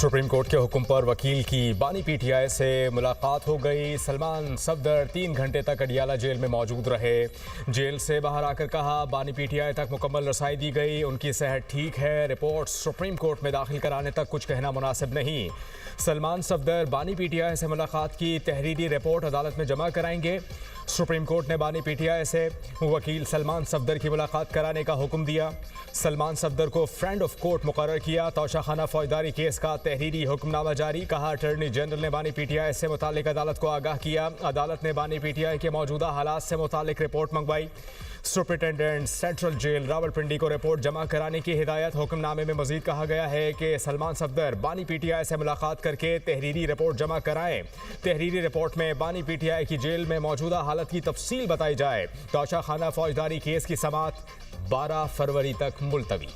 Supreme court के हुक्म पर वकील की बानी पीटीआई से मुलाकात हो गई। सलमान सफदर 3 घंटे तक अडियाला जेल में मौजूद रहे। जेल से बाहर आकर कहा बानी पीटीआई तक मुकम्मल रसाई दी गई, उनकी सेहत ठीक है। रिपोर्ट सुप्रीम कोर्ट में दाखिल कराने तक कुछ कहना मुनासिब नहीं। सलमान सफदर बानी पीटीआई से मुलाकात की तहरीरी रिपोर्ट अदालत में जमा कराएंगे। सुप्रीम कोर्ट ने बानी पीटीआई से वकील सलमान सफदर की मुलाकात कराने का हुक्म दिया। सलमान सफदर को फ्रेंड ऑफ कोर्ट मुकर्रर किया। तोशाखाना फौजदारी केस का तहरीरी हुक्मनामा जारी। कहा अटॉर्नी जनरल ने बानी पीटीआई से मुतालिक अदालत को आगाह किया। अदालत ने बानी पीटीआई के मौजूदा हालात से मुतालिक रिपोर्ट मंगवाई। सुपरिटेंडेंट सेंट्रल जेल रावलपिंडी को रिपोर्ट जमा कराने की हिदायत। हुक्मनामे में मजीद कहा गया है कि सलमान सफदर बानी पीटीआई से मुलाकात करके तहरीरी रिपोर्ट जमा कराएं। तहरीरी रिपोर्ट में बानी पीटीआई की जेल में मौजूदा हालत की तफसील बताई जाए। तोशाखाना फौजदारी केस की समाअत 12 फरवरी तक मुलतवी।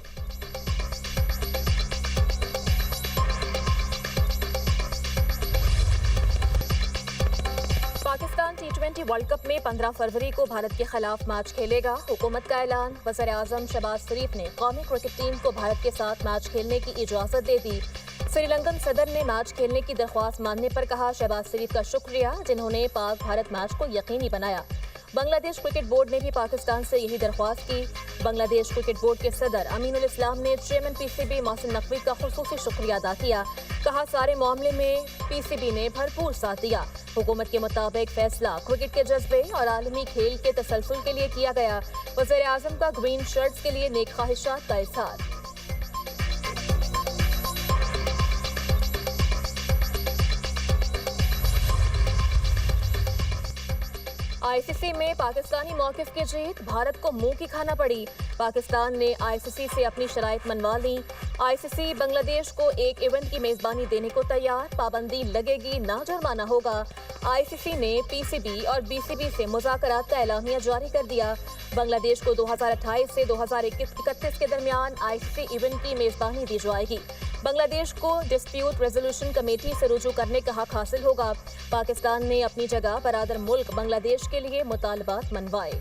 पाकिस्तान T20 वर्ल्ड कप में 15 फरवरी को भारत के खिलाफ मैच खेलेगा। हुकूमत का ऐलान। वज़ीर आज़म शहबाज शरीफ ने कौमी क्रिकेट टीम को भारत के साथ मैच खेलने की इजाज़त दे दी। श्रीलंकन सदर ने मैच खेलने की दरख्वास्त मानने पर कहा शहबाज शरीफ का शुक्रिया जिन्होंने पाक भारत मैच को यकीनी बनाया। बांग्लादेश क्रिकेट बोर्ड ने भी पाकिस्तान से यही दरख्वास्त की। बांग्लादेश क्रिकेट बोर्ड के सदर अमीनुल इस्लाम ने चेयरमैन पीसीबी मोहसिन नकवी का खुसूसी शुक्रिया अदा किया। कहा सारे मामले में पीसीबी ने भरपूर साथ दिया। हुकूमत के मुताबिक फैसला क्रिकेट के जज्बे और आलमी खेल के तसलसल के लिए किया गया। वज़ीर आज़म का ग्रीन शर्ट्स के लिए नेक ख्वाहिशात का इज़हार। आईसीसी में पाकिस्तानी मौकिफ की जीत। भारत को मुंह की खाना पड़ी। पाकिस्तान ने आईसीसी से अपनी शराइत मनवा ली। आईसीसी बांग्लादेश को एक इवेंट की मेजबानी देने को तैयार। पाबंदी लगेगी, ना जुर्माना होगा। आईसीसी ने पीसीबी और बीसीबी से मुज़ाकरात का एलामिया जारी कर दिया। बांग्लादेश को 2028 से 2031 के दरमियान आईसीसी इवेंट की मेजबानी दी जाएगी। बांग्लादेश को डिस्प्यूट रेजोल्यूशन कमेटी से रुजू करने का हक हासिल होगा। पाकिस्तान ने अपनी जगह बरादर मुल्क बांग्लादेश के लिए मुतालबात मनवाए।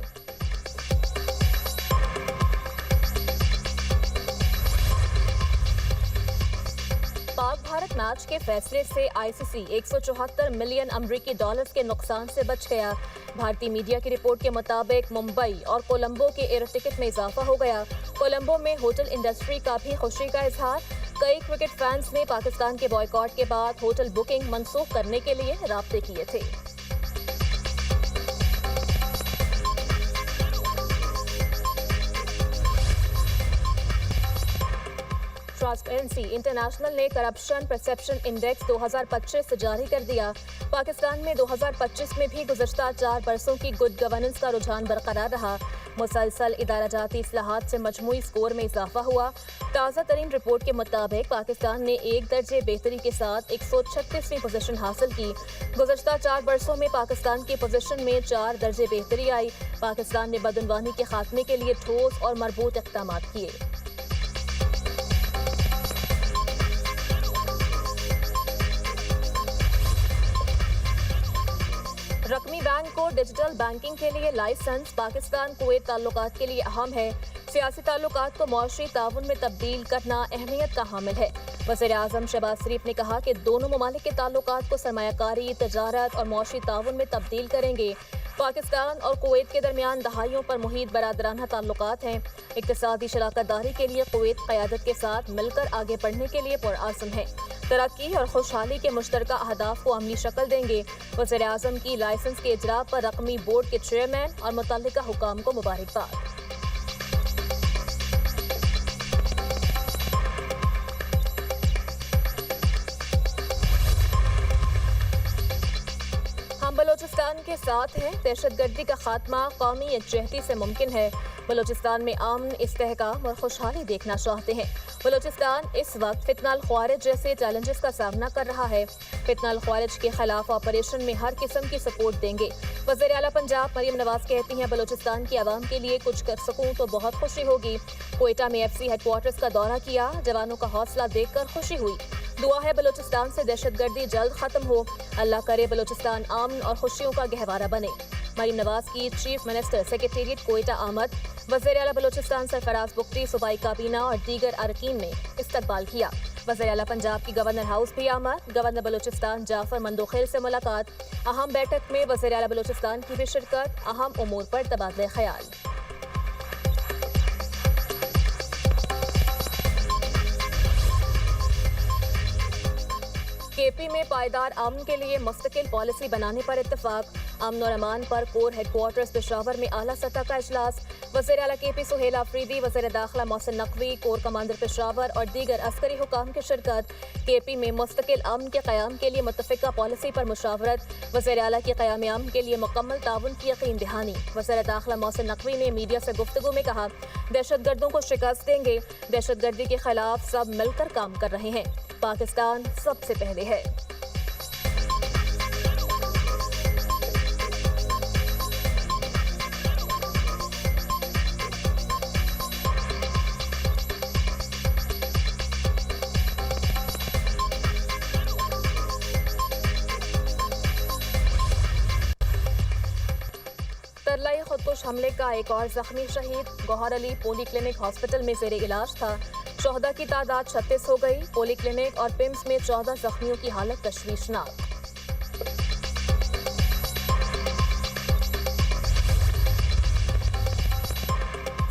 पाक भारत मैच के फैसले से आईसीसी 174 मिलियन अमरीकी डॉलर्स के नुकसान से बच गया। भारतीय मीडिया की रिपोर्ट के मुताबिक मुंबई और कोलंबो के एयर टिकट में इजाफा हो गया। कोलंबो में होटल इंडस्ट्री का भी खुशी का इजहार। कई क्रिकेट फैंस ने पाकिस्तान के बॉयकॉट के बाद होटल बुकिंग मंसूख करने के लिए राब्ते किए थे। ट्रांसपेरेंसी इंटरनेशनल ने करप्शन परसेप्शन इंडेक्स 2025 जारी कर दिया। पाकिस्तान में 2025 में भी गुज़श्ता 4 बरसों की गुड गवर्नेंस का रुझान बरकरार रहा। मुसलसल इदारा जाती इस्लाहात से मजमूई स्कोर में इजाफा हुआ। ताज़ा तरीन रिपोर्ट के मुताबिक पाकिस्तान ने 1 दर्जे बेहतरी के साथ 136वीं पोजीशन हासिल की। गुज़श्ता 4 बरसों में पाकिस्तान की पोजीशन में 4 दर्जे बेहतरी आई। पाकिस्तान ने बदअनवानी के खात्मे के लिए ठोस और मरबूत इक़दाम किए। रकमी बैंक को डिजिटल बैंकिंग के लिए लाइसेंस पाकिस्तान कुवैत ताल्लुकात के लिए अहम है। सियासी ताल्लुकात को मौशी ताउन में तब्दील करना अहमियत का हामिल है। वज़ीर आज़म शहबाज शरीफ ने कहा कि दोनों ममालिक के ताल्लुकात को सरमायाकारी, तजारत और मौशी ताउन में तब्दील करेंगे। पाकिस्तान और कुवैत के दरमियान दहाइयों पर मुहित बरादराना ताल्लुकात हैं। इक़्तिसादी शराकतदारी के लिए कुवैत क़यादत के साथ मिलकर आगे बढ़ने के लिए पुरअज़्म है। तरक्की और खुशहाली के मुश्तरका अहदाफ को अमली शक्ल देंगे। वज़ीर आज़म की लाइसेंस के इजरा पर रकमी बोर्ड के चेयरमैन और मुतल्लिका हुकाम को मुबारकबाद। हम बलोचिस्तान के साथ हैं। दहशतगर्दी का खात्मा कौमी यकजहती से मुमकिन है। बलोचिस्तान में अमन, इस्तेहकाम और खुशहाली देखना चाहते हैं। बलोचिस्तान इस वक्त फितनाल ख्वारिज जैसे चैलेंजेस का सामना कर रहा है। फितनाल ख्वारिज के खिलाफ ऑपरेशन में हर किस्म की सपोर्ट देंगे। वज़ीर आला पंजाब मरियम नवाज कहती हैं बलोचिस्तान की आवाम के लिए कुछ कर सकूं तो बहुत खुशी होगी। कोयटा में FC हेडक्वार्टर्स का दौरा किया। जवानों का हौसला देखकर खुशी हुई। दुआ है बलोचिस्तान से दहशतगर्दी जल्द खत्म हो। अल्लाह करे बलोचिस्तान अमन और खुशियों का गहवारा बने। मरीम नवाज की चीफ मिनिस्टर सेक्रेटेरिएट कोयटा आमद। वज़ीर आला बलोचिस्तान सरफराज बुख्ती, सूबाई काबीना और दीगर अरकान ने इस्तकबाल किया। वज़ीर आला पंजाब की गवर्नर हाउस भी आमद। गवर्नर बलूचिस्तान जाफर मंदोखेल से मुलाकात। अहम बैठक में वज़ीर आला बलूचिस्तान की भी शिरकत। अहम उमूर पर तबादले ख्याल। केपी में पायदार अमन के लिए मुस्तकिल पॉलिसी बनाने पर इत्तफाक। अमन और अमान पर कोर हेडक्वार्टर्स पेशावर में आला सतह का इजलास। वज़ीर आला केपी सुहेल आफरीदी, वज़ीर दाखिला मोहसिन नकवी, कोर कमांडर पेशावर और दीगर अस्करी हुकाम की शिरकत। केपी में मुस्तकिल अमन के क़याम के लिए मुत्तफ़िका पॉलिसी पर मुशावरत। वज़ीर आला के क़याम अमन के लिए मुकम्मल ताउन की यकीन दहानी। वज़ीर दाखिला मोहसिन नकवी ने मीडिया से गुफ्तगू में कहा, दहशतगर्दों को शिकस्त देंगे। दहशतगर्दी के खिलाफ सब मिलकर काम कर रहे हैं। पाकिस्तान सबसे पहले है। तरलाई खुदकुश हमले का एक और जख्मी शहीद। गौहर अली पोली क्लिनिक हॉस्पिटल में जेर इलाज था। शोहदा की तादाद 36 हो गई। पोली क्लिनिक और पिम्स में 14 जख्मियों की हालत तशवीशनाक।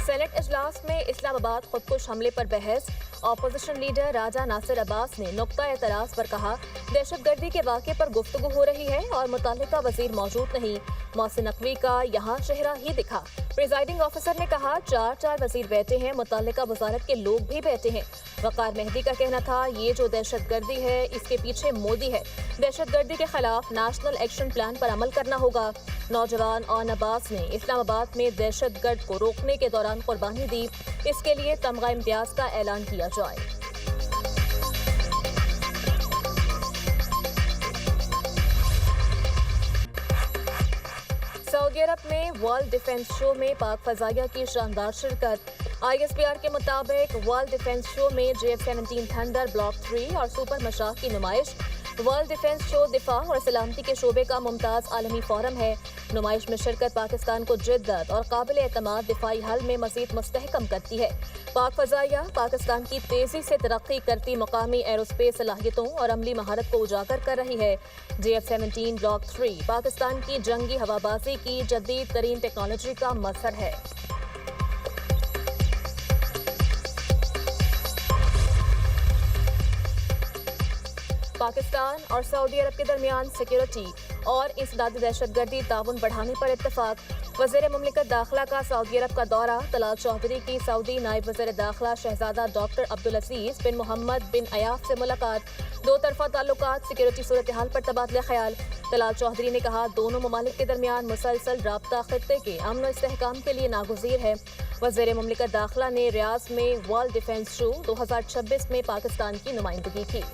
सेनेट इजलास में इस्लामाबाद खुदकुश हमले पर बहस। ऑपोजिशन लीडर राजा नासिर अब्बास ने नुक्ता एतराज पर कहा, दहशतगर्दी के वाक़े पर गुफ्तगू हो रही है और मुतालिका वजीर मौजूद नहीं। मोहसिन नकवी का यहाँ चेहरा ही दिखा। प्रिजाइडिंग ऑफिसर ने कहा, चार वजीर बैठे हैं, मुतालिका वजारत के लोग भी बैठे हैं। वकार मेहदी का कहना था, ये जो दहशतगर्दी है इसके पीछे मोदी है। दहशतगर्दी के खिलाफ नेशनल एक्शन प्लान पर अमल करना होगा। नौजवान और अब्बास ने इस्लामाबाद में दहशतगर्द को रोकने के दौरान कुर्बानी दी। इसके लिए तमगा इम्तियाज का ऐलान किया जाए। सऊदी अरब में वर्ल्ड डिफेंस शो में पाक फजाइया की शानदार शिरकत। ISPR के मुताबिक वर्ल्ड डिफेंस शो में JF-17 थंडर ब्लॉक 3 और सुपर मशाह की नुमाइश। वर्ल्ड डिफेंस शो दिफा और सलामती के शोबे का मुमताज़ आलमी फोरम है। नुमाइश में शिरकत पाकिस्तान को जिद्दत और काबिल एतमाद दिफाई हल में मज़ीद मुस्तहकम करती है। पाक फजाइया पाकिस्तान की तेज़ी से तरक्की करती मकामी एरोस्पेस सलाहियतों और अमली महारत को उजागर कर रही है। JF-17 ब्लॉक 3 पाकिस्तान की जंगी हवाबाजी की जदीद तरीन टेक्नोलॉजी का मज़हर है। पाकिस्तान और सऊदी अरब के दरमियान सिक्योरिटी और इंसदादी दहशतगर्दी ताउन बढ़ाने पर इत्तफाक। वज़ीर मुमलिकत दाखिला का सऊदी अरब का दौरा। तलाल चौधरी की सऊदी नायब वज़ीर दाखिला शहजादा डॉक्टर अब्दुल अजीज बिन मोहम्मद बिन अयाफ से मुलाकात। दो तरफा ताल्लुकात, सिक्योरिटी सूरत हाल पर तबादला ख्याल। तलाल चौधरी ने कहा, दोनों ममालिक के दरमियान मुसलसल राब्ता खित्ते के अमन और इस्तेहकाम के लिए नागुज़ीर है। वज़ीर मुमलिकत दाखिला ने रियाज में वर्ल्ड डिफेंस शो 2026 में पाकिस्तान की नुमाइंदगी की।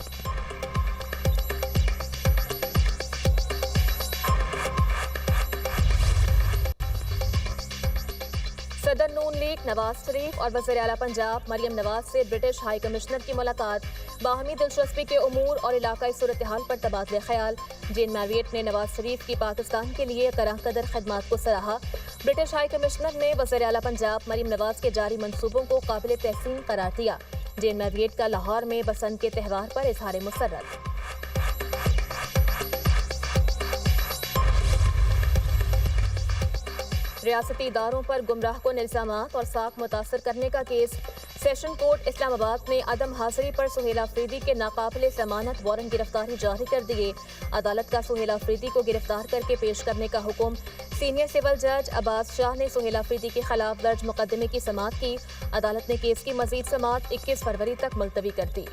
सदर नून लीग नवाज शरीफ और वज़ीर आला पंजाब मरियम नवाज से ब्रिटिश हाई कमिश्नर की मुलाकात। बाहमी दिलचस्पी के उमूर और इलाकाई सूरत हाल पर तबादले ख्याल। जेन मैरियट ने नवाज शरीफ की पाकिस्तान के लिए कराह कदर खदमात को सराहा। ब्रिटिश हाई कमिश्नर ने वज़ीर आला पंजाब मरियम नवाज के जारी मंसूबों को काबिल तहसीन करार दिया। जेन मैरियट का लाहौर में बसंत के त्यौहार पर इजहार मुसर्रत। रियासती इदारों पर गुमराहकुन इल्जामात और साख मुतासर करने का केस। सेशन कोर्ट इस्लामाबाद ने अदम हाजिरी पर सुहेल आफरीदी के नाकाबिले जमानत वारंट गिरफ्तारी जारी कर दिए। अदालत का सुहेल आफरीदी को गिरफ्तार करके पेश करने का हुक्म। सीनियर सिविल जज अब्बास शाह ने सुहेल आफरीदी के खिलाफ दर्ज मुकदमे की समाअत की। अदालत ने केस की मजीद समाअत 21 फरवरी तक मुलतवी कर दी।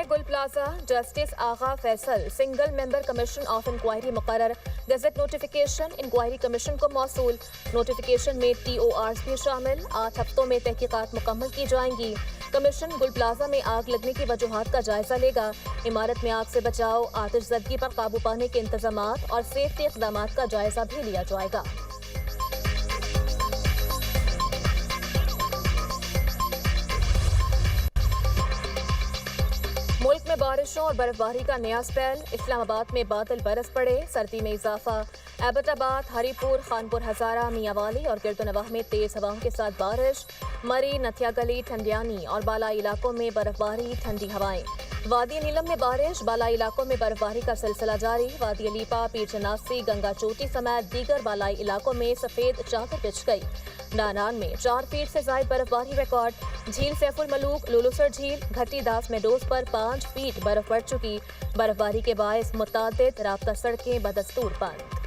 Gul plaza justice Agha Faisal single member commission of inquiry मुकर्रर। गजट नोटिफिकेशन इंक्वायरी कमीशन को मौसूल। नोटिफिकेशन में TORs भी शामिल। 8 हफ्तों में तहकीकात मुकम्मल की जाएंगी। कमीशन गुल प्लाजा में आग लगने की वजूहात का जायजा लेगा। इमारत में आग से बचाव, आतिशज़दगी पर काबू पाने के इंतजामात और सेफ्टी इक़दामात का जायजा भी लिया जाएगा। मुल्क में में बारिशों और बर्फबारी का नया स्पेल। इस्लामाबाद में बादल बरस पड़े, सर्दी में इजाफा। एबटाबाद, हरीपुर, खानपुर हजारा, मियांवाली और गिरदोनवाह में तेज हवाओं के साथ बारिश। मरी, नथिया गली, ठंडियानी और बालाई इलाकों में बर्फबारी, ठंडी हवाएं। वादी नीलम में बारिश, बालाई इलाकों में बर्फबारी का सिलसिला जारी। वादी अलीपा, पीर चनासी, गंगा चोटी समेत दीगर बालाई इलाकों में सफेद चादर बिछ गई। नानान में 4 फीट से ज्यादा बर्फबारी रिकॉर्ड। झील सैफुल मलूक, लुलुसर झील, घटी दास मेडोज पर 5 फीट बर्फ पड़ चुकी। बर्फबारी के बायस मुतादिद राब्ता सड़कें बदस्तूर बंद।